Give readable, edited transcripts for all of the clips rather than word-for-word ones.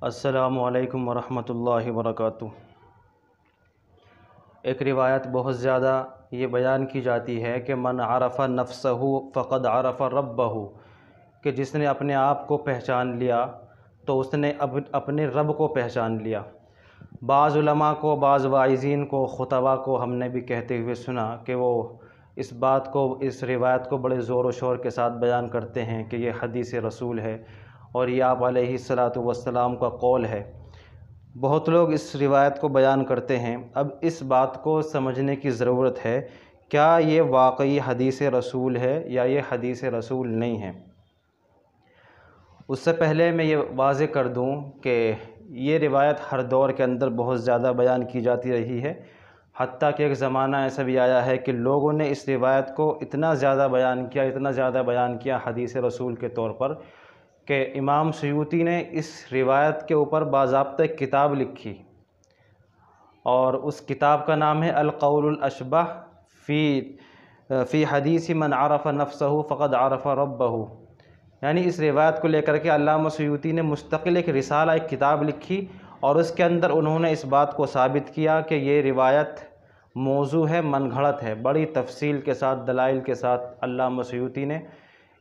السلام علیکم ورحمۃ اللہ وبرکاتہ۔ ایک روایت بہت زیادہ یہ بیان کی جاتی ہے کہ من عرف نفسہ فقد عرف ربہ، کہ جس نے اپنے آپ کو پہچان لیا تو اس نے اپنے رب کو پہچان لیا۔ بعض علماء کو، بعض واعظین کو، خطباء کو ہم نے بھی کہتے ہوئے سنا کہ وہ اس بات کو، اس روایت کو بڑے زور و شور کے ساتھ بیان کرتے ہیں کہ یہ حدیث رسول ہے اور یہ آپ علیہ الصلاۃ والسلام کا قول ہے۔ بہت لوگ اس روایت کو بیان کرتے ہیں۔ اب اس بات کو سمجھنے کی ضرورت ہے، کیا یہ واقعی حدیث رسول ہے یا یہ حدیث رسول نہیں ہے؟ اس سے پہلے میں یہ واضح کر دوں کہ یہ روایت ہر دور کے اندر بہت زیادہ بیان کی جاتی رہی ہے، حتیٰ کہ ایک زمانہ ایسا بھی آیا ہے کہ لوگوں نے اس روایت کو اتنا زیادہ بیان کیا حدیث رسول کے طور پر کہ امام سیوطی نے اس روایت کے اوپر باضابطہ کتاب لکھی، اور اس کتاب کا نام ہے القول الاشبہ فی حدیث من عرف نفسہ فقد عرف ربہ۔ یعنی اس روایت کو لے کر کے علامہ سیوطی نے مستقل ایک رسالہ، ایک کتاب لکھی، اور اس کے اندر انہوں نے اس بات کو ثابت کیا کہ یہ روایت موضوع ہے، من گھڑت ہے۔ بڑی تفصیل کے ساتھ، دلائل کے ساتھ علامہ سیوطی نے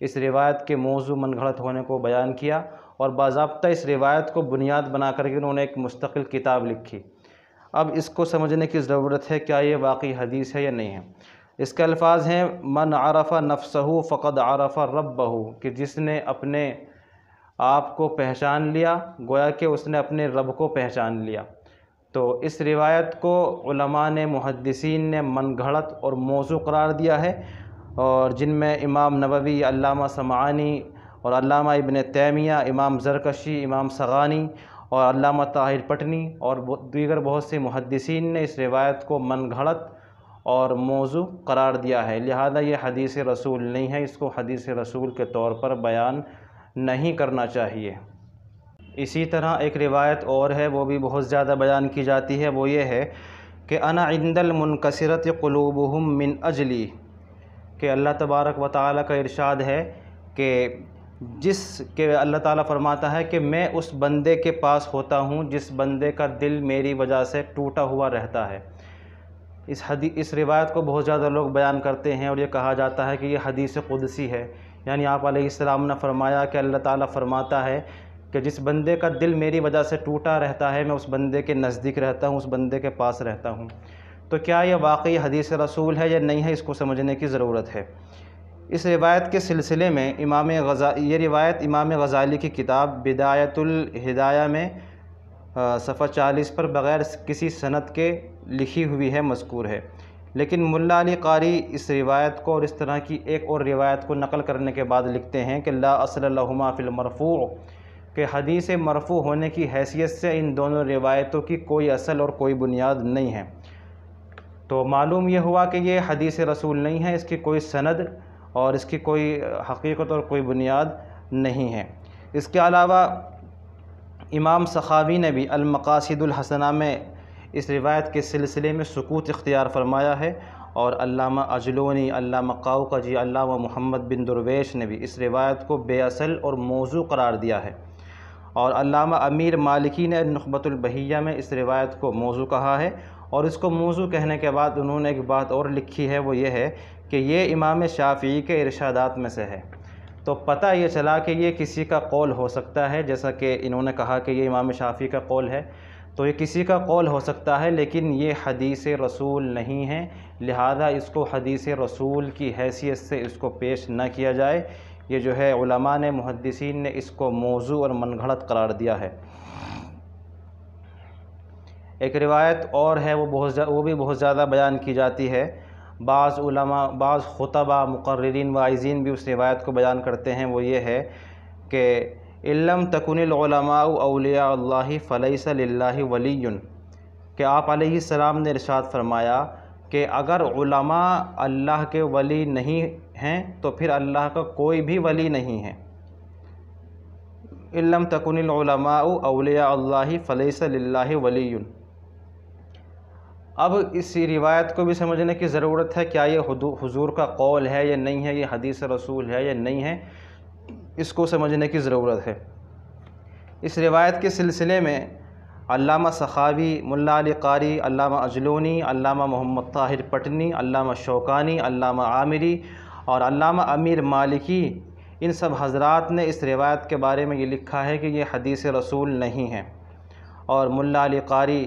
اس روایت کے موضوع من گھڑت ہونے کو بیان کیا، اور باضابطہ اس روایت کو بنیاد بنا کر کے انہوں نے ایک مستقل کتاب لکھی۔ اب اس کو سمجھنے کی ضرورت ہے، کیا یہ واقعی حدیث ہے یا نہیں ہے۔ اس کے الفاظ ہیں من عرف نفسہ فقد عرف ربہ، کہ جس نے اپنے آپ کو پہچان لیا، گویا کہ اس نے اپنے رب کو پہچان لیا۔ تو اس روایت کو علماء نے، محدثین نے من گھڑت اور موضوع قرار دیا ہے، اور جن میں امام نووی، علامہ سمعانی اور علامہ ابن تیمیہ، امام زرکشی، امام صغانی اور علامہ طاہر پٹنی اور دیگر بہت سے محدثین نے اس روایت کو من گھڑت اور موضوع قرار دیا ہے، لہذا یہ حدیث رسول نہیں ہے، اس کو حدیث رسول کے طور پر بیان نہیں کرنا چاہیے۔ اسی طرح ایک روایت اور ہے، وہ بھی بہت زیادہ بیان کی جاتی ہے، وہ یہ ہے کہ انا عند المنکسرۃ قلوبہم من اجلی، کہ اللہ تبارک و تعالیٰ کا ارشاد ہے کہ اللہ تعالیٰ فرماتا ہے کہ میں اس بندے کے پاس ہوتا ہوں جس بندے کا دل میری وجہ سے ٹوٹا ہوا رہتا ہے۔ اس روایت کو بہت زیادہ لوگ بیان کرتے ہیں، اور یہ کہا جاتا ہے کہ یہ حدیث قدسی ہے، یعنی آپ علیہ السلام نے فرمایا کہ اللہ تعالیٰ فرماتا ہے کہ جس بندے کا دل میری وجہ سے ٹوٹا رہتا ہے، میں اس بندے کے نزدیک رہتا ہوں، اس بندے کے پاس رہتا ہوں۔ تو کیا یہ واقعی حدیث رسول ہے یا نہیں ہے، اس کو سمجھنے کی ضرورت ہے۔ اس روایت کے سلسلے میں یہ روایت امام غزالی کی کتاب بدایۃ الہدایہ میں صفحہ 40 پر بغیر کسی سند کے لکھی ہوئی ہے، مذکور ہے۔ لیکن ملا علی قاری اس روایت کو اور اس طرح کی ایک اور روایت کو نقل کرنے کے بعد لکھتے ہیں کہ لا اصل لہما فی المرفوع، کہ حدیث مرفوع ہونے کی حیثیت سے ان دونوں روایتوں کی کوئی اصل اور کوئی بنیاد نہیں ہے۔ تو معلوم یہ ہوا کہ یہ حدیث رسول نہیں ہے، اس کی کوئی سند اور اس کی کوئی حقیقت اور کوئی بنیاد نہیں ہے۔ اس کے علاوہ امام سخاوی نے بھی المقاصد الحسنہ میں اس روایت کے سلسلے میں سکوت اختیار فرمایا ہے، اور علامہ اجلونی، علامہ قاؤقجی، علامہ محمد بن درویش نے بھی اس روایت کو بے اصل اور موضوع قرار دیا ہے، اور علامہ امیر مالکی نے نخبۃ البہیہ میں اس روایت کو موضوع کہا ہے، اور اس کو موضوع کہنے کے بعد انہوں نے ایک بات اور لکھی ہے، وہ یہ ہے کہ یہ امام شافعی کے ارشادات میں سے ہے۔ تو پتہ یہ چلا کہ یہ کسی کا قول ہو سکتا ہے، جیسا کہ انہوں نے کہا کہ یہ امام شافعی کا قول ہے، تو یہ کسی کا قول ہو سکتا ہے، لیکن یہ حدیث رسول نہیں ہے، لہذا اس کو حدیث رسول کی حیثیت سے اس کو پیش نہ کیا جائے۔ یہ جو ہے علماء نے، محدثین نے اس کو موضوع اور من گھڑت قرار دیا ہے۔ ایک روایت اور ہے، وہ بھی بہت زیادہ بیان کی جاتی ہے۔ بعض علماء، بعض خطباء، مقررین، واعظین بھی اس روایت کو بیان کرتے ہیں، وہ یہ ہے کہ ان لم تکن العلماء اولیاء اللہ فلیس للہ ولی، کہ آپ علیہ السلام نے ارشاد فرمایا کہ اگر علماء اللہ کے ولی نہیں ہیں تو پھر اللہ کا کوئی بھی ولی نہیں ہے۔ ان لم تکن العلماء اولیاء اللہ فلیس للہ ولی۔ اب اسی روایت کو بھی سمجھنے کی ضرورت ہے، کیا یہ حضور کا قول ہے یا نہیں ہے، یہ حدیث رسول ہے یا نہیں ہے، اس کو سمجھنے کی ضرورت ہے۔ اس روایت کے سلسلے میں علامہ سخاوی، ملا علی قاری، علامہ اجلونی، علامہ محمد طاہر پٹنی، علامہ شوکانی، علامہ عامری اور علامہ امیر مالکی، ان سب حضرات نے اس روایت کے بارے میں یہ لکھا ہے کہ یہ حدیث رسول نہیں ہے۔ اور ملا علی قاری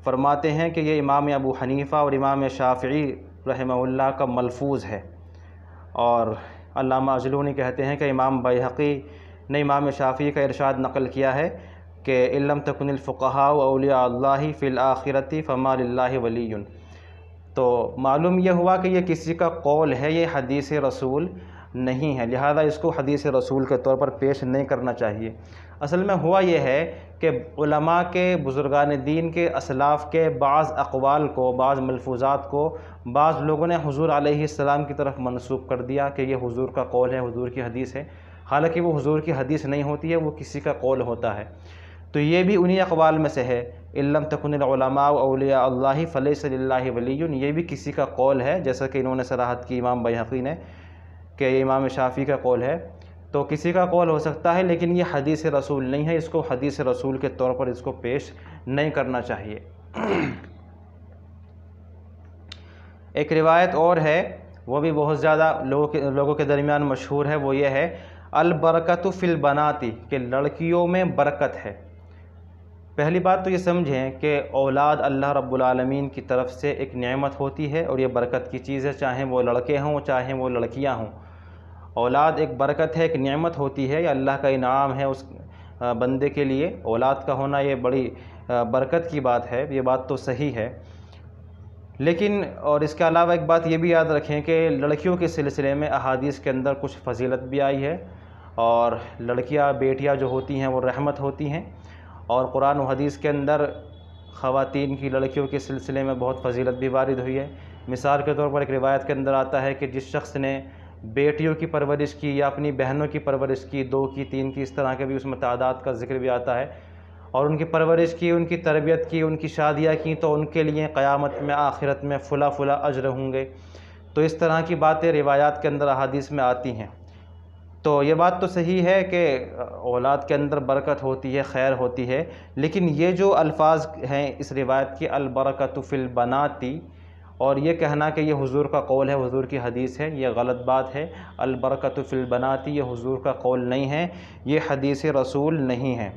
فرماتے ہیں کہ یہ امام ابو حنیفہ اور امام شافعی رحمہ اللہ کا ملفوظ ہے۔ اور علامہ اجلونی کہتے ہیں کہ امام بیہقی نے امام شافعی کا ارشاد نقل کیا ہے کہ ان لم تکن الفقہاء اولیاء اللہ فی الآخرۃ فما للہ ولی۔ تو معلوم یہ ہوا کہ یہ کسی کا قول ہے، یہ حدیث رسول نہیں ہے، لہذا اس کو حدیث رسول کے طور پر پیش نہیں کرنا چاہیے۔ اصل میں ہوا یہ ہے کہ علماء کے، بزرگان دین کے، اسلاف کے بعض اقوال کو، بعض ملفوظات کو بعض لوگوں نے حضور علیہ السلام کی طرف منسوب کر دیا کہ یہ حضور کا قول ہے، حضور کی حدیث ہے، حالانکہ وہ حضور کی حدیث نہیں ہوتی ہے، وہ کسی کا قول ہوتا ہے۔ تو یہ بھی انہی اقوال میں سے ہے، ان لم تکن العلماء اولیاء اللہ فلیس للہ ولی، یہ بھی کسی کا قول ہے، جیسا کہ انہوں نے صراحت کی امام بیہقی نے کہ یہ امام شافعی کا قول ہے۔ تو کسی کا قول ہو سکتا ہے، لیکن یہ حدیث رسول نہیں ہے، اس کو حدیث رسول کے طور پر اس کو پیش نہیں کرنا چاہیے۔ ایک روایت اور ہے، وہ بھی بہت زیادہ لوگوں کے درمیان مشہور ہے، وہ یہ ہے البرکۃ فی البنات، کہ لڑکیوں میں برکت ہے۔ پہلی بات تو یہ سمجھیں کہ اولاد اللہ رب العالمین کی طرف سے ایک نعمت ہوتی ہے اور یہ برکت کی چیز ہے، چاہے وہ لڑکے ہوں چاہے وہ لڑکیاں ہوں۔ اولاد ایک برکت ہے، ایک نعمت ہوتی ہے، یہ اللہ کا انعام ہے اس بندے کے لیے۔ اولاد کا ہونا یہ بڑی برکت کی بات ہے، یہ بات تو صحیح ہے۔ لیکن اور اس کے علاوہ ایک بات یہ بھی یاد رکھیں کہ لڑکیوں کے سلسلے میں احادیث کے اندر کچھ فضیلت بھی آئی ہے، اور لڑکیاں، بیٹیاں جو ہوتی ہیں وہ رحمت ہوتی ہیں، اور قرآن و حدیث کے اندر خواتین کی، لڑکیوں کے سلسلے میں بہت فضیلت بھی وارد ہوئی ہے۔ مثال کے طور پر ایک روایت کے اندر آتا ہے کہ جس شخص نے بیٹیوں کی پرورش کی یا اپنی بہنوں کی پرورش کی، 2 کی 3 کی، اس طرح کے بھی اس میں تعداد کا ذکر بھی آتا ہے، اور ان کی پرورش کی، ان کی تربیت کی، ان کی شادیاں کی، تو ان کے لیے قیامت میں، آخرت میں فلا فلا اجر ہوں گے۔ تو اس طرح کی باتیں روایات کے اندر احادیث میں آتی ہیں۔ تو یہ بات تو صحیح ہے کہ اولاد کے اندر برکت ہوتی ہے، خیر ہوتی ہے، لیکن یہ جو الفاظ ہیں اس روایت کی البرکۃ فی البنات، اور یہ کہنا کہ یہ حضور کا قول ہے، حضور کی حدیث ہے، یہ غلط بات ہے۔ البرکۃ فی البنات یہ حضور کا قول نہیں ہے، یہ حدیث رسول نہیں ہے۔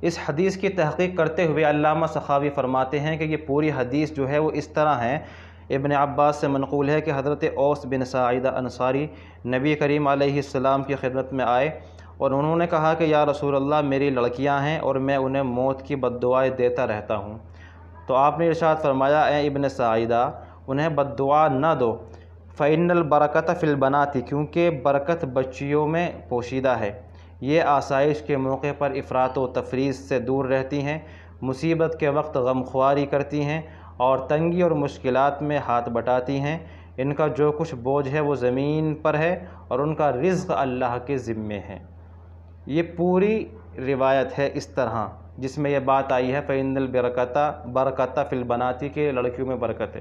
اس حدیث کی تحقیق کرتے ہوئے علامہ سخاوی فرماتے ہیں کہ یہ پوری حدیث جو ہے وہ اس طرح ہے۔ ابن عباس سے منقول ہے کہ حضرت اوس بن ساعدہ انصاری نبی کریم علیہ السلام کی خدمت میں آئے اور انہوں نے کہا کہ یا رسول اللہ، میری لڑکیاں ہیں اور میں انہیں موت کی بد دعائیں دیتا رہتا ہوں۔ تو آپ نے ارشاد فرمایا، اے ابن ساعدہ، انہیں بد دعا نہ دو، فإن البرکۃ فی البنات، کیونکہ برکت بچیوں میں پوشیدہ ہے۔ یہ آسائش کے موقع پر افراط و تفریط سے دور رہتی ہیں، مصیبت کے وقت غمخواری کرتی ہیں اور تنگی اور مشکلات میں ہاتھ بٹاتی ہیں۔ ان کا جو کچھ بوجھ ہے وہ زمین پر ہے اور ان کا رزق اللہ کے ذمے ہے۔ یہ پوری روایت ہے اس طرح، جس میں یہ بات آئی ہے فإن البرکۃ فی البنات، کہ لڑکیوں میں برکت ہے۔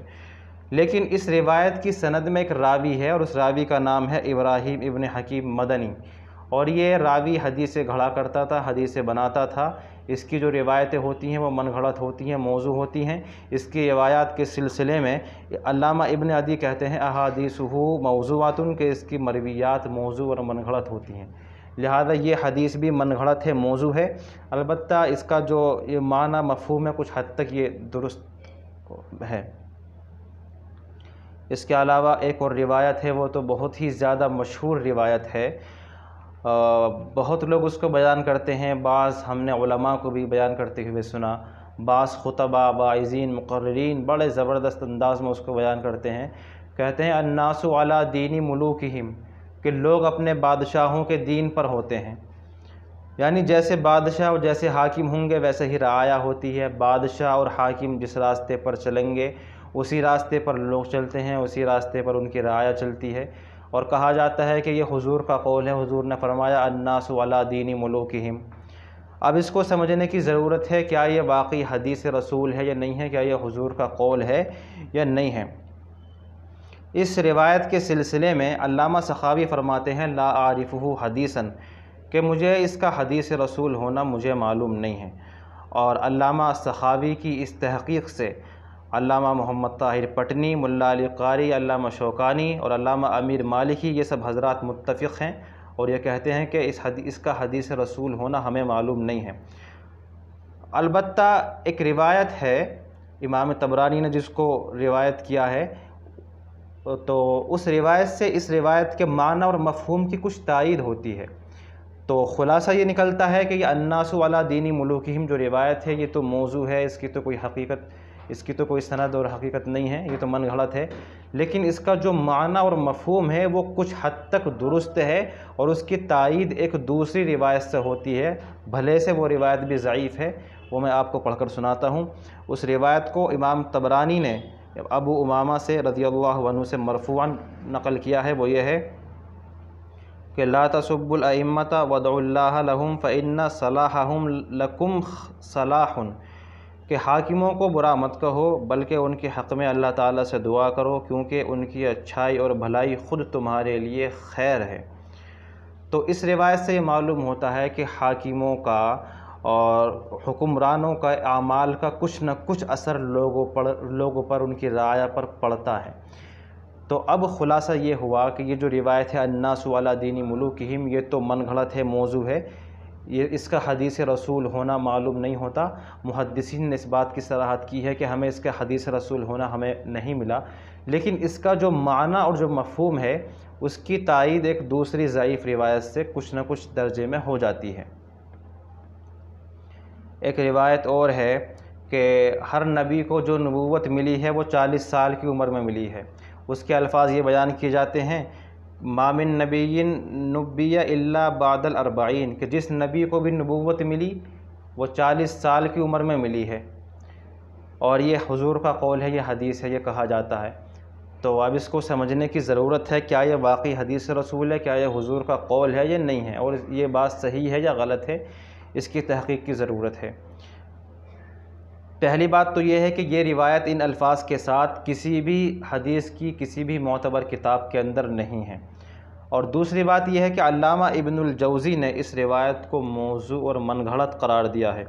لیکن اس روایت کی سند میں ایک راوی ہے اور اس راوی کا نام ہے ابراہیم ابن حکیم مدنی، اور یہ راوی حدیث گھڑا کرتا تھا، حدیث بناتا تھا۔ اس کی جو روایتیں ہوتی ہیں وہ من گھڑت ہوتی ہیں، موضوع ہوتی ہیں۔ اس کی روایات کے سلسلے میں علامہ ابن عدی کہتے ہیں احادیثہ موضوعات، کہ اس کی مرویات موضوع اور من گھڑت ہوتی ہیں، لہذا یہ حدیث بھی من گھڑت ہے، موضوع ہے۔ البتہ اس کا جو یہ معنی مفہوم ہے کچھ حد تک یہ درست ہے۔ اس کے علاوہ ایک اور روایت ہے، وہ تو بہت ہی زیادہ مشہور روایت ہے، بہت لوگ اس کو بیان کرتے ہیں، بعض ہم نے علماء کو بھی بیان کرتے ہوئے سنا، بعض خطبہ، واعظین، مقررین بڑے زبردست انداز میں اس کو بیان کرتے ہیں۔ کہتے ہیں الناس علی دین ملوکہم، کہ لوگ اپنے بادشاہوں کے دین پر ہوتے ہیں، یعنی جیسے بادشاہ اور جیسے حاکم ہوں گے ویسے ہی رعایا ہوتی ہے۔ بادشاہ اور حاکم جس راستے پر چلیں گے اسی راستے پر لوگ چلتے ہیں، اسی راستے پر ان کی رعایا چلتی ہے۔ اور کہا جاتا ہے کہ یہ حضور کا قول ہے، حضور نے فرمایا الناس علی دین ملوکہم۔ اب اس کو سمجھنے کی ضرورت ہے، کیا یہ واقعی حدیث رسول ہے یا نہیں ہے، کیا یہ حضور کا قول ہے یا نہیں ہے۔ اس روایت کے سلسلے میں علامہ سخاوی فرماتے ہیں لا عارفہ حدیثاً، کہ مجھے اس کا حدیث رسول ہونا مجھے معلوم نہیں ہے۔ اور علامہ سخاوی کی اس تحقیق سے علامہ محمد طاہر پٹنی، ملا علی قاری، علامہ شوکانی اور علامہ امیر مالکی یہ سب حضرات متفق ہیں اور یہ کہتے ہیں کہ اس کا حدیث رسول ہونا ہمیں معلوم نہیں ہے۔ البتہ ایک روایت ہے امام طبرانی نے جس کو روایت کیا ہے، تو اس روایت سے اس روایت کے معنی اور مفہوم کی کچھ تائید ہوتی ہے۔ تو خلاصہ یہ نکلتا ہے کہ یہ الناس علی دین ملوکہم جو روایت ہے یہ تو موضوع ہے، اس کی تو کوئی سند اور حقیقت نہیں ہے، یہ تو من گھڑت ہے، لیکن اس کا جو معنی اور مفہوم ہے وہ کچھ حد تک درست ہے اور اس کی تائید ایک دوسری روایت سے ہوتی ہے، بھلے سے وہ روایت بھی ضعیف ہے، وہ میں آپ کو پڑھ کر سناتا ہوں۔ اس روایت کو امام طبرانی نے ابو امامہ سے رضی اللہ عنہ سے مرفوعاً نقل کیا ہے، وہ یہ ہے کہ لا تسبوا الائمة وادعوا اللہ لهم فإن صلاحهم لکم صلاح، کہ حاکموں کو برا مت کہو بلکہ ان کے حق میں اللہ تعالیٰ سے دعا کرو کیونکہ ان کی اچھائی اور بھلائی خود تمہارے لیے خیر ہے۔ تو اس روایت سے یہ معلوم ہوتا ہے کہ حاکموں کا اور حکمرانوں کا اعمال کا کچھ نہ کچھ اثر لوگوں پر ان کی رعایا پر پڑتا ہے۔ تو اب خلاصہ یہ ہوا کہ یہ جو روایت ہے الناس علی دین ملوکہم یہ تو من گھڑت ہے، موضوع ہے، یہ اس کا حدیث رسول ہونا معلوم نہیں ہوتا۔ محدثین نے اس بات کی صراحت کی ہے کہ ہمیں اس کا حدیث رسول ہونا ہمیں نہیں ملا، لیکن اس کا جو معنی اور جو مفہوم ہے اس کی تائید ایک دوسری ضعیف روایت سے کچھ نہ کچھ درجے میں ہو جاتی ہے۔ ایک روایت اور ہے کہ ہر نبی کو جو نبوت ملی ہے وہ 40 سال کی عمر میں ملی ہے۔ اس کے الفاظ یہ بیان کیے جاتے ہیں ما من نبی نبی الا بعد الاربعین، کہ جس نبی کو بھی نبوت ملی وہ 40 سال کی عمر میں ملی ہے، اور یہ حضور کا قول ہے، یہ حدیث ہے، یہ کہا جاتا ہے۔ تو اب اس کو سمجھنے کی ضرورت ہے، کیا یہ واقعی حدیث رسول ہے، کیا یہ حضور کا قول ہے یا نہیں ہے، اور یہ بات صحیح ہے یا غلط ہے، اس کی تحقیق کی ضرورت ہے۔ پہلی بات تو یہ ہے کہ یہ روایت ان الفاظ کے ساتھ کسی بھی حدیث کی کسی بھی معتبر کتاب کے اندر نہیں ہے، اور دوسری بات یہ ہے کہ علامہ ابن الجوزی نے اس روایت کو موضوع اور من گھڑت قرار دیا ہے،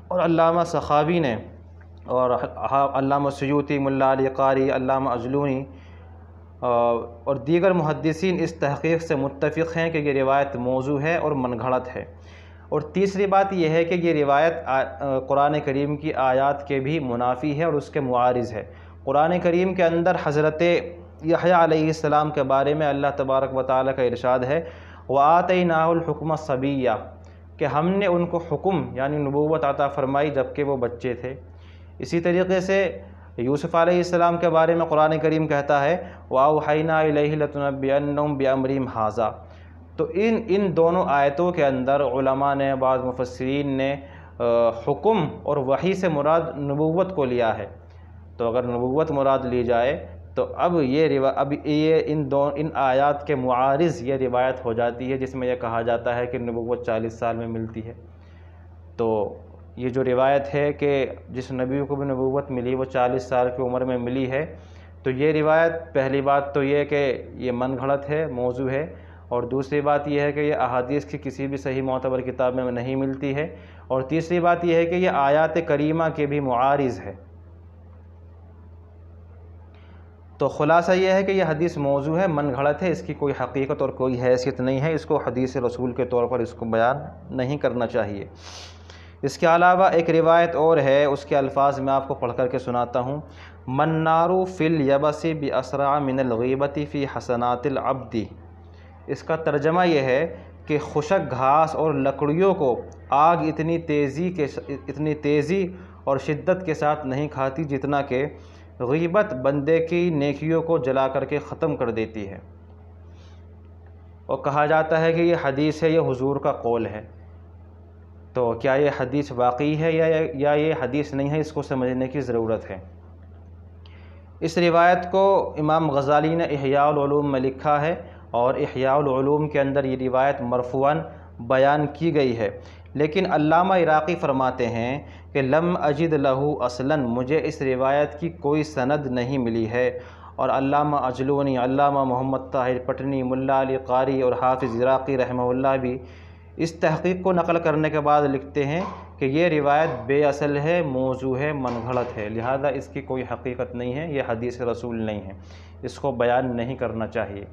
اور علامہ سخاوی نے اور علامہ سیوطی، ملا علی قاری، علامہ اجلونی اور دیگر محدثین اس تحقیق سے متفق ہیں کہ یہ روایت موضوع ہے اور من گھڑت ہے۔ اور تیسری بات یہ ہے کہ یہ روایت قرآن کریم کی آیات کے بھی منافی ہے اور اس کے معارض ہے۔ قرآن کریم کے اندر حضرت یحییٰ علیہ السلام کے بارے میں اللہ تبارک و تعالیٰ کا ارشاد ہے وَآتَيْنَاهُ الْحُكْمَ صَبِيًّا، کہ ہم نے ان کو حکم یعنی نبوت عطا فرمائی جبکہ وہ بچے تھے۔ اسی طریقے سے یوسف علیہ السلام کے بارے میں قرآن کریم کہتا ہے وَأَوْحَيْنَا إِلَيْهِ لَتُنَبِّئَنَّهُم بِأَمْرِهِمْ هَٰذَا۔ تو ان دونوں آیتوں کے اندر علماء نے، بعض مفسرین نے حکم اور وحی سے مراد نبوت کو لیا ہے۔ تو اگر نبوت مراد لی جائے تو اب یہ ان آیات کے معارض یہ روایت ہو جاتی ہے جس میں یہ کہا جاتا ہے کہ نبوت 40 سال میں ملتی ہے۔ تو یہ جو روایت ہے کہ جس نبی کو بھی نبوت ملی وہ 40 سال کی عمر میں ملی ہے، تو یہ روایت پہلی بات تو یہ کہ یہ من گھڑت ہے، موضوع ہے، اور دوسری بات یہ ہے کہ یہ احادیث کی کسی بھی صحیح معتبر کتاب میں نہیں ملتی ہے، اور تیسری بات یہ ہے کہ یہ آیات کریمہ کے بھی معارض ہے۔ تو خلاصہ یہ ہے کہ یہ حدیث موضوع ہے، من گھڑت ہے، اس کی کوئی حقیقت اور کوئی حیثیت نہیں ہے، اس کو حدیث رسول کے طور پر اس کو بیان نہیں کرنا چاہیے۔ اس کے علاوہ ایک روایت اور ہے، اس کے الفاظ میں آپ کو پڑھ کر کے سناتا ہوں مَنَّارُ فِي الْيَبَسِ بِأَسْرَعَ مِنَ الْغِيبَةِ فِي حَسَنَاتِ الْعَبْدِ۔ اس کا ترجمہ یہ ہے کہ خشک گھاس اور لکڑیوں کو آگ اتنی تیزی اور شدت کے ساتھ نہیں کھاتی جتنا کہ غیبت بندے کی نیکیوں کو جلا کر کے ختم کر دیتی ہے۔ اور کہا جاتا ہے کہ یہ حدیث ہے، یہ حضور کا قول ہے۔ تو کیا یہ حدیث واقعی ہے یا یہ حدیث نہیں ہے، اس کو سمجھنے کی ضرورت ہے۔ اس روایت کو امام غزالی نے احیاء العلوم میں لکھا ہے، اور احیاء العلوم کے اندر یہ روایت مرفوعاً بیان کی گئی ہے، لیکن علامہ عراقی فرماتے ہیں کہ لم اجد لہ اصلاً، مجھے اس روایت کی کوئی سند نہیں ملی ہے، اور علامہ اجلونی، علامہ محمد طاہر پٹنی، ملا علی قاری اور حافظ عراقی رحمہ اللہ بھی اس تحقیق کو نقل کرنے کے بعد لکھتے ہیں کہ یہ روایت بے اصل ہے، موضوع ہے، من گھڑت ہے، لہذا اس کی کوئی حقیقت نہیں ہے، یہ حدیث رسول نہیں ہے، اس کو بیان نہیں کرنا چاہیے۔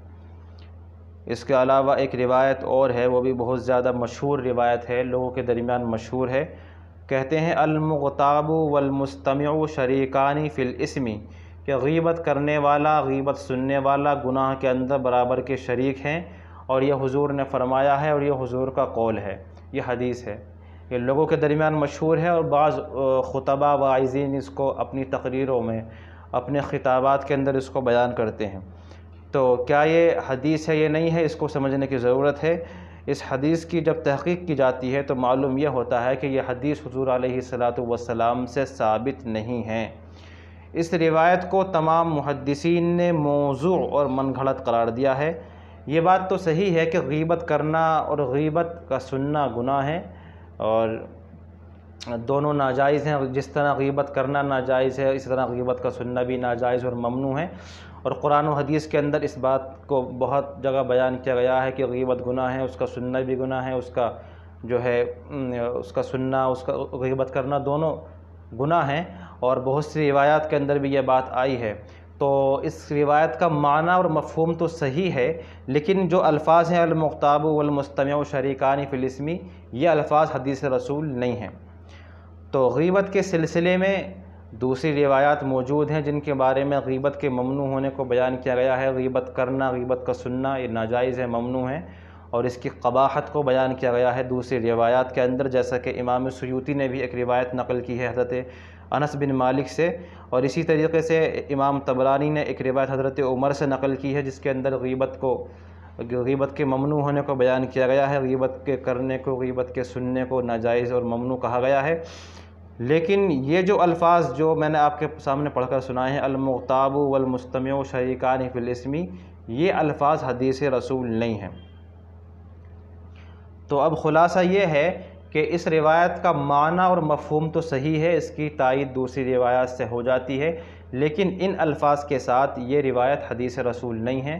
اس کے علاوہ ایک روایت اور ہے، وہ بھی بہت زیادہ مشہور روایت ہے، لوگوں کے درمیان مشہور ہے۔ کہتے ہیں المغتاب والمستمع شریکان فی الاسم، کہ غیبت کرنے والا، غیبت سننے والا گناہ کے اندر برابر کے شریک ہیں، اور یہ حضور نے فرمایا ہے اور یہ حضور کا قول ہے، یہ حدیث ہے، یہ لوگوں کے درمیان مشہور ہے، اور بعض خطبہ واعظین اس کو اپنی تقریروں میں، اپنے خطابات کے اندر اس کو بیان کرتے ہیں۔ تو کیا یہ حدیث ہے، یہ نہیں ہے، اس کو سمجھنے کی ضرورت ہے۔ اس حدیث کی جب تحقیق کی جاتی ہے تو معلوم یہ ہوتا ہے کہ یہ حدیث حضور علیہ الصلاۃ والسلام سے ثابت نہیں ہے۔ اس روایت کو تمام محدثین نے موضوع اور من گھڑت قرار دیا ہے۔ یہ بات تو صحیح ہے کہ غیبت کرنا اور غیبت کا سننا گناہ ہے، اور دونوں ناجائز ہیں، جس طرح غیبت کرنا ناجائز ہے، اس طرح غیبت کا سننا بھی ناجائز اور ممنوع ہے، اور قرآن و حدیث کے اندر اس بات کو بہت جگہ بیان کیا گیا ہے کہ غیبت گناہ ہے، اس کا سننا بھی گناہ ہے، اس کا جو ہے اس کا سننا، اس کا غیبت کرنا دونوں گناہ ہیں، اور بہت سی روایات کے اندر بھی یہ بات آئی ہے۔ تو اس روایت کا معنی اور مفہوم تو صحیح ہے، لیکن جو الفاظ ہیں المغتاب والمستمع شریکان فی الاسم، یہ الفاظ حدیث رسول نہیں ہیں۔ تو غیبت کے سلسلے میں دوسری روایات موجود ہیں جن کے بارے میں غیبت کے ممنوع ہونے کو بیان کیا گیا ہے۔ غیبت کرنا، غیبت کا سننا یہ ناجائز ہے، ممنوع ہے، اور اس کی قباحت کو بیان کیا گیا ہے دوسری روایات کے اندر، جیسا کہ امام سیوطی نے بھی ایک روایت نقل کی ہے حضرت انس بن مالک سے، اور اسی طریقے سے امام طبرانی نے ایک روایت حضرت عمر سے نقل کی ہے جس کے اندر غیبت کے ممنوع ہونے کو بیان کیا گیا ہے، غیبت کے کرنے کو، غیبت کے سننے کو ناجائز اور ممنوع کہا گیا ہے۔ لیکن یہ جو الفاظ جو میں نے آپ کے سامنے پڑھ کر سنائے ہیں، المغتاب والمستمع شریکان فی الاسم، یہ الفاظ حدیث رسول نہیں ہیں۔ تو اب خلاصہ یہ ہے کہ اس روایت کا معنی اور مفہوم تو صحیح ہے، اس کی تائید دوسری روایات سے ہو جاتی ہے، لیکن ان الفاظ کے ساتھ یہ روایت حدیث رسول نہیں ہے،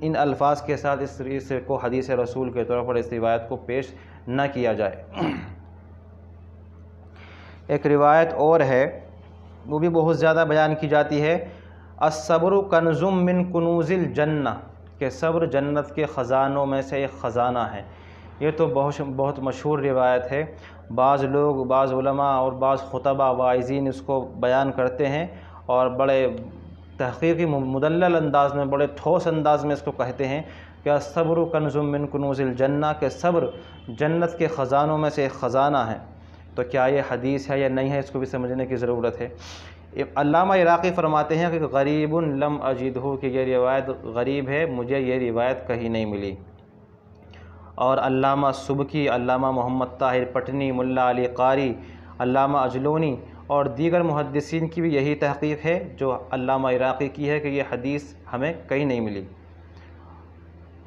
ان الفاظ کے ساتھ اس کو حدیث رسول کے طور پر اس روایت کو پیش نہ کیا جائے۔ ایک روایت اور ہے، وہ بھی بہت زیادہ بیان کی جاتی ہے، الصبر کنز من کنوز الجنہ، کہ صبر جنت کے خزانوں میں سے ایک خزانہ ہے۔ یہ تو بہت مشہور روایت ہے، بعض لوگ، بعض علماء اور بعض خطبہ واعظین اس کو بیان کرتے ہیں، اور بڑے تحقیقی مدلل انداز میں، بڑے ٹھوس انداز میں اس کو کہتے ہیں کہ الصبر کنز من کنوز الجنہ، کہ صبر جنت کے خزانوں میں سے ایک خزانہ ہے۔ تو کیا یہ حدیث ہے یا نہیں ہے، اس کو بھی سمجھنے کی ضرورت ہے۔ علامہ عراقی فرماتے ہیں کہ غریب لم اجدہ، کہ یہ روایت غریب ہے، مجھے یہ روایت کہیں نہیں ملی۔ اور علامہ سبکی، علامہ محمد طاہر پٹنی، ملا علی قاری، علامہ اجلونی اور دیگر محدثین کی بھی یہی تحقیق ہے جو علامہ عراقی کی ہے، کہ یہ حدیث ہمیں کہیں نہیں ملی۔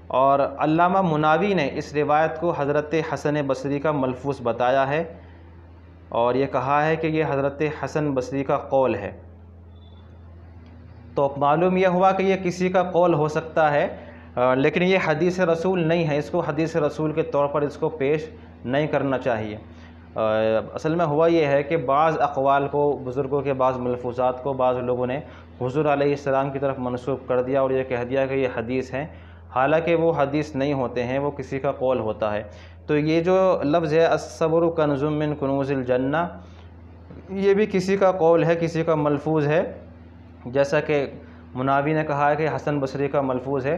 اور علامہ مناوی نے اس روایت کو حضرت حسن بصری کا ملفوظ بتایا ہے، اور یہ کہا ہے کہ یہ حضرت حسن بصری کا قول ہے۔ تو معلوم یہ ہوا کہ یہ کسی کا قول ہو سکتا ہے، لیکن یہ حدیث رسول نہیں ہے، اس کو حدیث رسول کے طور پر اس کو پیش نہیں کرنا چاہیے۔ اصل میں ہوا یہ ہے کہ بعض اقوال کو، بزرگوں کے بعض ملفوظات کو بعض لوگوں نے حضور علیہ السلام کی طرف منسوب کر دیا، اور یہ کہہ دیا کہ یہ حدیث ہیں، حالانکہ وہ حدیث نہیں ہوتے ہیں، وہ کسی کا قول ہوتا ہے۔ تو یہ جو لفظ ہے الصبر کنز من کنوز الجنہ، یہ بھی کسی کا قول ہے، کسی کا ملفوظ ہے، جیسا کہ مناوی نے کہا ہے کہ حسن بصری کا ملفوظ ہے،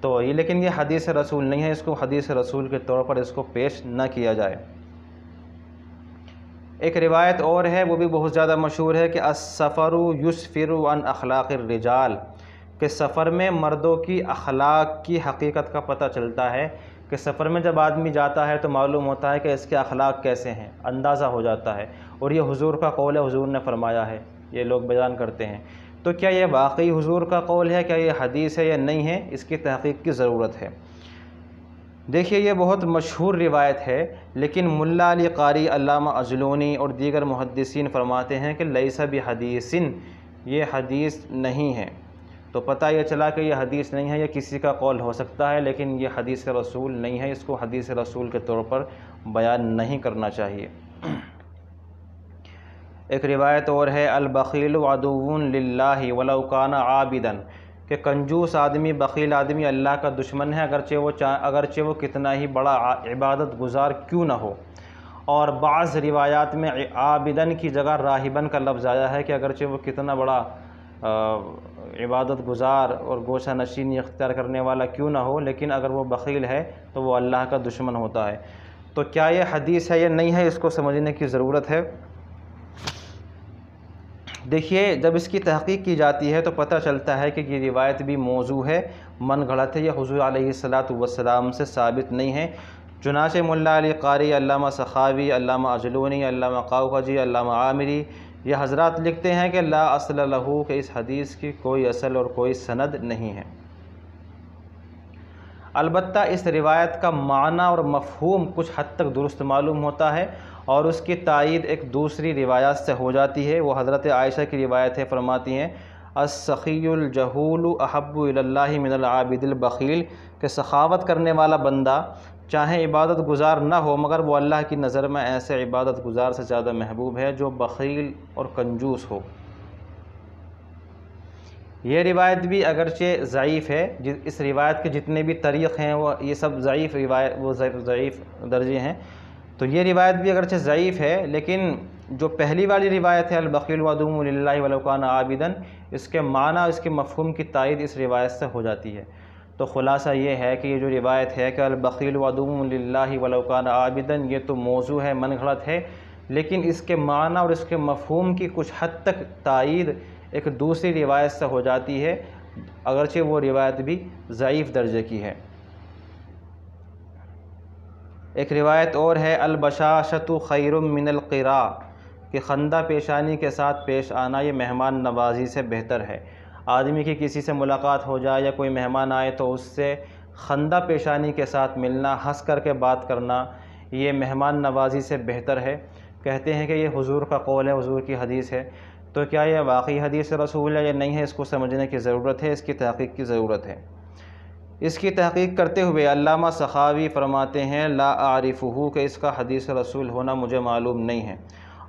تو یہ لیکن یہ حدیث رسول نہیں ہے، اس کو حدیث رسول کے طور پر اس کو پیش نہ کیا جائے۔ ایک روایت اور ہے، وہ بھی بہت زیادہ مشہور ہے، کہ السفر یسفر عن اخلاق الرجال، کہ سفر میں مردوں کی اخلاق کی حقیقت کا پتہ چلتا ہے، کہ سفر میں جب آدمی جاتا ہے تو معلوم ہوتا ہے کہ اس کے اخلاق کیسے ہیں، اندازہ ہو جاتا ہے، اور یہ حضور کا قول ہے، حضور نے فرمایا ہے، یہ لوگ بیان کرتے ہیں۔ تو کیا یہ واقعی حضور کا قول ہے، کیا یہ حدیث ہے یا نہیں ہے، اس کی تحقیق کی ضرورت ہے۔ دیکھیے یہ بہت مشہور روایت ہے، لیکن ملا علی قاری، علامہ اجلونی اور دیگر محدثین فرماتے ہیں کہ لیس بحدیث، یہ حدیث نہیں ہے۔ تو پتہ یہ چلا کہ یہ حدیث نہیں ہے، یہ کسی کا قول ہو سکتا ہے لیکن یہ حدیث رسول نہیں ہے، اس کو حدیث رسول کے طور پر بیان نہیں کرنا چاہیے۔ ایک روایت اور ہے البخیل عدو للہ ولو کان عابدا، کہ کنجوس آدمی، بخیل آدمی اللہ کا دشمن ہے اگرچہ وہ کتنا ہی بڑا عبادت گزار کیوں نہ ہو۔ اور بعض روایات میں عابدن کی جگہ راہبن کا لفظ آیا ہے کہ اگرچہ وہ کتنا بڑا عبادت گزار اور گوشہ نشینی اختیار کرنے والا کیوں نہ ہو، لیکن اگر وہ بخیل ہے تو وہ اللہ کا دشمن ہوتا ہے۔ تو کیا یہ حدیث ہے یا نہیں ہے، اس کو سمجھنے کی ضرورت ہے۔ دیکھیے، جب اس کی تحقیق کی جاتی ہے تو پتہ چلتا ہے کہ یہ روایت بھی موضوع ہے، من گھڑت ہے، یہ حضور علیہ السلام سے ثابت نہیں ہے۔ چنانچہ ملا علی قاری، علامہ سخاوی، علامہ اجلونی، علامہ قاؤقجی، علامہ عامری، یہ حضرات لکھتے ہیں کہ لا اصل لہو، کہ اس حدیث کی کوئی اصل اور کوئی سند نہیں ہے۔ البتہ اس روایت کا معنی اور مفہوم کچھ حد تک درست معلوم ہوتا ہے اور اس کی تائید ایک دوسری روایات سے ہو جاتی ہے۔ وہ حضرت عائشہ کی روایت ہے، فرماتی ہیں السخی الجہول احب الی اللہ من العابد البخیل، کہ سخاوت کرنے والا بندہ چاہے عبادت گزار نہ ہو مگر وہ اللہ کی نظر میں ایسے عبادت گزار سے زیادہ محبوب ہے جو بخیل اور کنجوس ہو۔ یہ روایت بھی اگرچہ ضعیف ہے، اس روایت کے جتنے بھی طریق ہیں یہ سب ضعیف ضعیف درجے ہیں، تو یہ روایت بھی اگرچہ ضعیف ہے لیکن جو پہلی والی روایت ہے البخیل عدو للہ ولو کان عابدا، اس کے معنی، اس کے مفہوم کی تائید اس روایت سے ہو جاتی ہے۔ تو خلاصہ یہ ہے کہ یہ جو روایت ہے کہ البخیل عدو للہ ولو کان عابدا، یہ تو موضوع ہے، من گھڑت ہے، لیکن اس کے معنی اور اس کے مفہوم کی کچھ حد تک تائید ایک دوسری روایت سے ہو جاتی ہے، اگرچہ وہ روایت بھی ضعیف درجے کی ہے۔ ایک روایت اور ہے البشاشۃ خیر من القراء، کہ خندہ پیشانی کے ساتھ پیش آنا یہ مہمان نوازی سے بہتر ہے۔ آدمی کی کسی سے ملاقات ہو جائے یا کوئی مہمان آئے تو اس سے خندہ پیشانی کے ساتھ ملنا، ہنس کر کے بات کرنا، یہ مہمان نوازی سے بہتر ہے۔ کہتے ہیں کہ یہ حضور کا قول ہے، حضور کی حدیث ہے، تو کیا یہ واقعی حدیث رسول ہے یا نہیں ہے، اس کو سمجھنے کی ضرورت ہے، اس کی تحقیق کی ضرورت ہے۔ اس کی تحقیق کرتے ہوئے علامہ سخاوی فرماتے ہیں لا اعرفہ، کہ اس کا حدیث رسول ہونا مجھے معلوم نہیں ہے،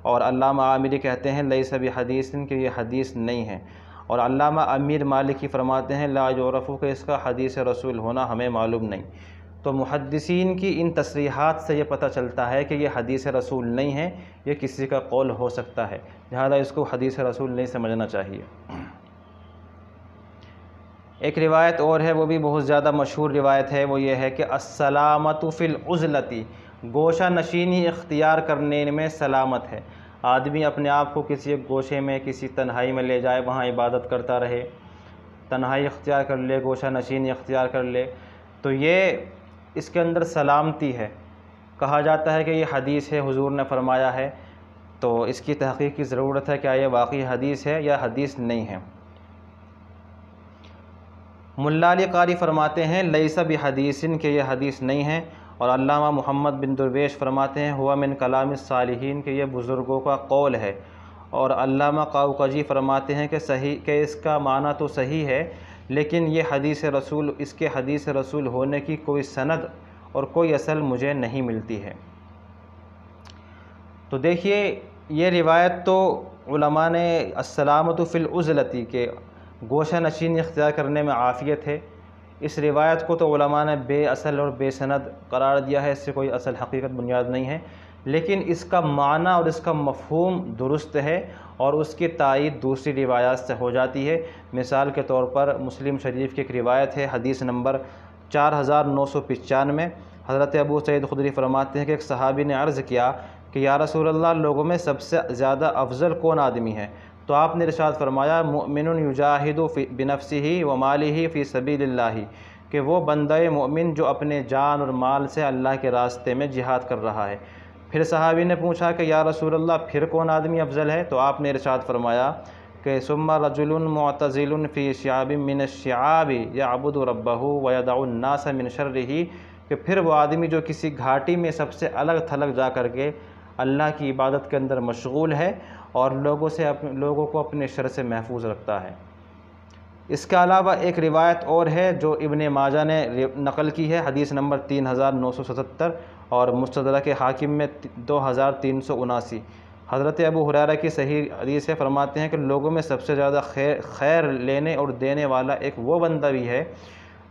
اور علامہ عامری کہتے ہیں لیس بحدیث، کہ یہ حدیث نہیں ہے، اور علامہ امیر مالکی فرماتے ہیں لا یعرف، کہ اس کا حدیث رسول ہونا ہمیں معلوم نہیں۔ تو محدثین کی ان تصریحات سے یہ پتہ چلتا ہے کہ یہ حدیث رسول نہیں ہے، یہ کسی کا قول ہو سکتا ہے، لہذا اس کو حدیث رسول نہیں سمجھنا چاہیے۔ ایک روایت اور ہے، وہ بھی بہت زیادہ مشہور روایت ہے، وہ یہ ہے کہ السلامۃ فی العزلۃ، گوشہ نشینی اختیار کرنے میں سلامت ہے۔ آدمی اپنے آپ کو کسی ایک گوشے میں، کسی تنہائی میں لے جائے، وہاں عبادت کرتا رہے، تنہائی اختیار کر لے، گوشہ نشینی اختیار کر لے، تو یہ اس کے اندر سلامتی ہے۔ کہا جاتا ہے کہ یہ حدیث ہے، حضور نے فرمایا ہے، تو اس کی تحقیق کی ضرورت ہے، کیا یہ واقعی حدیث ہے یا حدیث نہیں ہے۔ ملا علی قاری فرماتے ہیں لیس بحدیث، کہ یہ حدیث نہیں ہے، اور علامہ محمد بن درویش فرماتے ہیں ہوا من کلام الصالحین، کہ یہ بزرگوں کا قول ہے، اور علامہ قاؤقجی فرماتے ہیں کہ صحیح، کہ اس کا معنی تو صحیح ہے لیکن یہ حدیث رسول، اس کے حدیث رسول ہونے کی کوئی سند اور کوئی اصل مجھے نہیں ملتی ہے۔ تو دیکھیے، یہ روایت تو علماء نے السلامۃ فی العزلۃ، کہ گوشہ نشینی اختیار کرنے میں عافیت ہے، اس روایت کو تو علماء نے بے اصل اور بے سند قرار دیا ہے، اس سے کوئی اصل حقیقت بنیاد نہیں ہے، لیکن اس کا معنی اور اس کا مفہوم درست ہے اور اس کی تائید دوسری روایات سے ہو جاتی ہے۔ مثال کے طور پر مسلم شریف کی ایک روایت ہے، حدیث نمبر 4995، حضرت ابو سعید خدری فرماتے ہیں کہ ایک صحابی نے عرض کیا کہ یا رسول اللہ، لوگوں میں سب سے زیادہ افضل کون آدمی ہے؟ تو آپ نے ارشاد فرمایا مؤمن یجاہد بنفسہ ومالہ فی سبیل اللہ، کہ وہ بندہ مومن جو اپنے جان اور مال سے اللہ کے راستے میں جہاد کر رہا ہے۔ پھر صحابی نے پوچھا کہ یا رسول اللہ، پھر کون آدمی افضل ہے؟ تو آپ نے ارشاد فرمایا کہ ثم رجل معتزل فی شعاب من الشعاب یعبد ربہ ویدع الناس من شرہ، کہ پھر وہ آدمی جو کسی گھاٹی میں سب سے الگ تھلگ جا کر کے اللہ کی عبادت کے اندر مشغول ہے اور لوگوں کو اپنے شر سے محفوظ رکھتا ہے۔ اس کے علاوہ ایک روایت اور ہے جو ابن ماجہ نے نقل کی ہے، حدیث نمبر 3977 اور مستدرک حاکم میں 2379۔ حضرت ابو ہریرہ کی صحیح حدیث ہے، فرماتے ہیں کہ لوگوں میں سب سے زیادہ خیر لینے اور دینے والا ایک وہ بندہ بھی ہے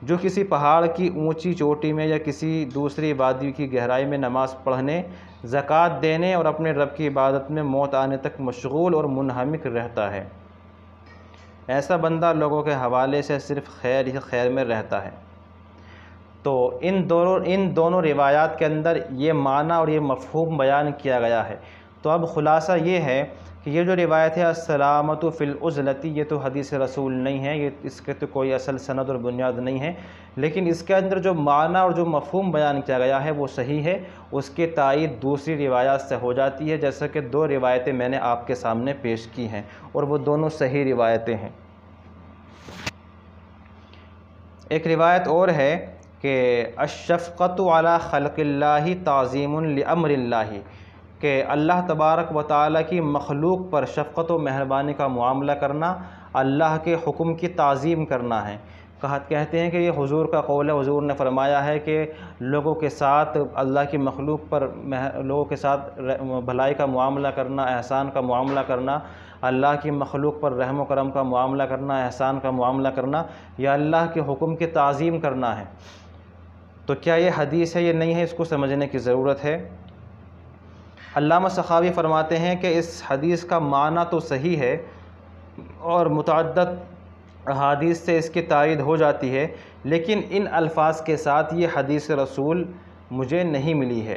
جو کسی پہاڑ کی اونچی چوٹی میں یا کسی دوسری وادی کی گہرائی میں نماز پڑھنے، زکوٰۃ دینے اور اپنے رب کی عبادت میں موت آنے تک مشغول اور منہمک رہتا ہے۔ ایسا بندہ لوگوں کے حوالے سے صرف خیر ہی خیر میں رہتا ہے۔ تو ان دونوں روایات کے اندر یہ معنی اور یہ مفہوم بیان کیا گیا ہے۔ تو اب خلاصہ یہ ہے کہ یہ جو روایت ہے السلامۃ فی العزلۃ، یہ تو حدیث رسول نہیں ہے، یہ اس کے تو کوئی اصل سند اور بنیاد نہیں ہے، لیکن اس کے اندر جو معنی اور جو مفہوم بیان کیا گیا ہے وہ صحیح ہے۔ اس کی تائید دوسری روایات سے ہو جاتی ہے، جیسا کہ 2 روایتیں میں نے آپ کے سامنے پیش کی ہیں اور وہ دونوں صحیح روایتیں ہیں۔ ایک روایت اور ہے کہ الشفقۃ علی خلق اللہ تعظیم لامر اللہ، کہ اللہ تبارک و تعالیٰ کی مخلوق پر شفقت و مہربانی کا معاملہ کرنا اللہ کے حکم کی تعظیم کرنا ہے۔ کہتے ہیں کہ یہ حضور کا قول ہے، حضور نے فرمایا ہے کہ لوگوں کے ساتھ اللہ کی مخلوق پر لوگوں کے ساتھ بھلائی کا معاملہ کرنا، احسان کا معاملہ کرنا، اللہ کی مخلوق پر رحم و کرم کا معاملہ کرنا، احسان کا معاملہ کرنا، یا اللہ کے حکم کی تعظیم کرنا ہے۔ تو کیا یہ حدیث ہے؟ یہ نہیں ہے، اس کو سمجھنے کی ضرورت ہے۔ علامہ سخاوی فرماتے ہیں کہ اس حدیث کا معنی تو صحیح ہے اور متعدد احادیث سے اس کی تائید ہو جاتی ہے، لیکن ان الفاظ کے ساتھ یہ حدیث رسول مجھے نہیں ملی ہے۔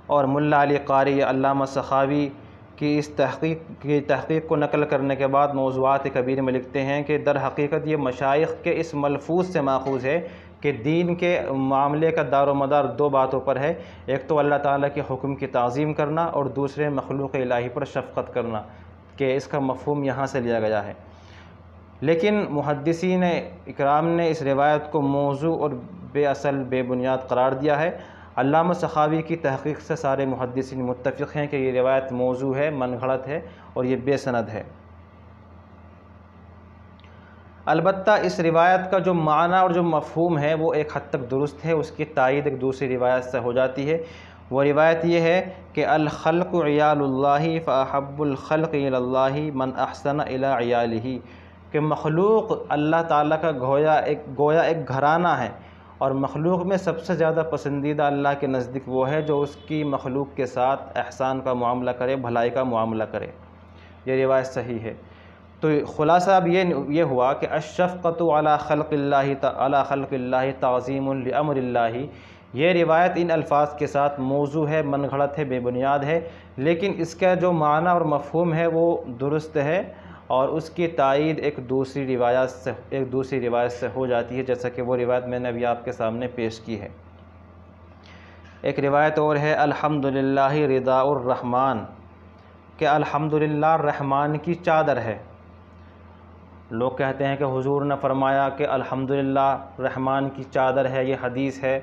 اور ملا علی قاری علامہ سخاوی کی اس تحقیق کو نقل کرنے کے بعد موضوعات کبیر میں لکھتے ہیں کہ در حقیقت یہ مشائخ کے اس ملفوظ سے ماخوذ ہے کہ دین کے معاملے کا دار و مدار 2 باتوں پر ہے، ایک تو اللہ تعالیٰ کے حکم کی تعظیم کرنا اور دوسرے مخلوق الہی پر شفقت کرنا، کہ اس کا مفہوم یہاں سے لیا گیا ہے۔ لیکن محدثین اکرام نے اس روایت کو موضوع اور بے اصل بے بنیاد قرار دیا ہے۔ علامہ سخاوی کی تحقیق سے سارے محدثین متفق ہیں کہ یہ روایت موضوع ہے، من گھڑت ہے اور یہ بے سند ہے۔ البتہ اس روایت کا جو معنی اور جو مفہوم ہے وہ ایک حد تک درست ہے، اس کی تائید ایک دوسری روایت سے ہو جاتی ہے۔ وہ روایت یہ ہے کہ الخلق عیال اللہ فاحب الخلق الی اللہ من احسن الی عیالہ، کہ مخلوق اللہ تعالیٰ کا گویا ایک گھرانہ ہے، اور مخلوق میں سب سے زیادہ پسندیدہ اللہ کے نزدیک وہ ہے جو اس کی مخلوق کے ساتھ احسان کا معاملہ کرے، بھلائی کا معاملہ کرے۔ یہ روایت صحیح ہے۔ تو خلاصہ اب یہ ہوا کہ الشفقۃ علی خلق اللہ تعظیم لامر اللہ، یہ روایت ان الفاظ کے ساتھ موضوع ہے، من گھڑت ہے، بے بنیاد ہے، لیکن اس کا جو معنی اور مفہوم ہے وہ درست ہے، اور اس کی تائید ایک دوسری روایت سے ہو جاتی ہے، جیسا کہ وہ روایت میں نے ابھی آپ کے سامنے پیش کی ہے۔ ایک روایت اور ہے الحمدللہ رداء الرحمن، کہ الحمدللہ رحمان کی چادر ہے۔ لوگ کہتے ہیں کہ حضور نے فرمایا کہ الحمدللہ رحمان کی چادر ہے، یہ حدیث ہے،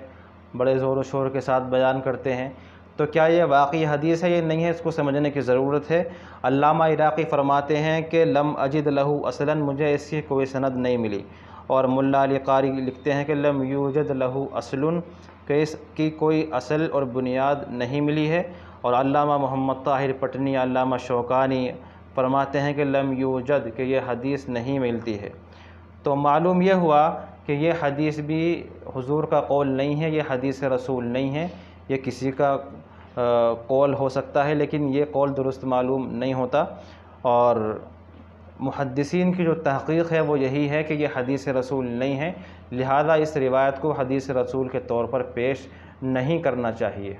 بڑے زور و شور کے ساتھ بیان کرتے ہیں۔ تو کیا یہ واقعی حدیث ہے؟ یہ نہیں ہے، اس کو سمجھنے کی ضرورت ہے۔ علامہ عراقی فرماتے ہیں کہ لم اجد لہو اصلا، مجھے اس کی کوئی سند نہیں ملی، اور ملا علی قاری لکھتے ہیں کہ لم یوجد لہو اصل، کہ اس کی کوئی اصل اور بنیاد نہیں ملی ہے، اور علامہ محمد طاہر پٹنی، علامہ شوکانی فرماتے ہیں کہ لم یوجد، کہ یہ حدیث نہیں ملتی ہے۔ تو معلوم یہ ہوا کہ یہ حدیث بھی حضور کا قول نہیں ہے، یہ حدیث رسول نہیں ہے، یہ کسی کا قول ہو سکتا ہے، لیکن یہ قول درست معلوم نہیں ہوتا۔ اور محدثین کی جو تحقیق ہے وہ یہی ہے کہ یہ حدیث رسول نہیں ہے، لہذا اس روایت کو حدیث رسول کے طور پر پیش نہیں کرنا چاہیے۔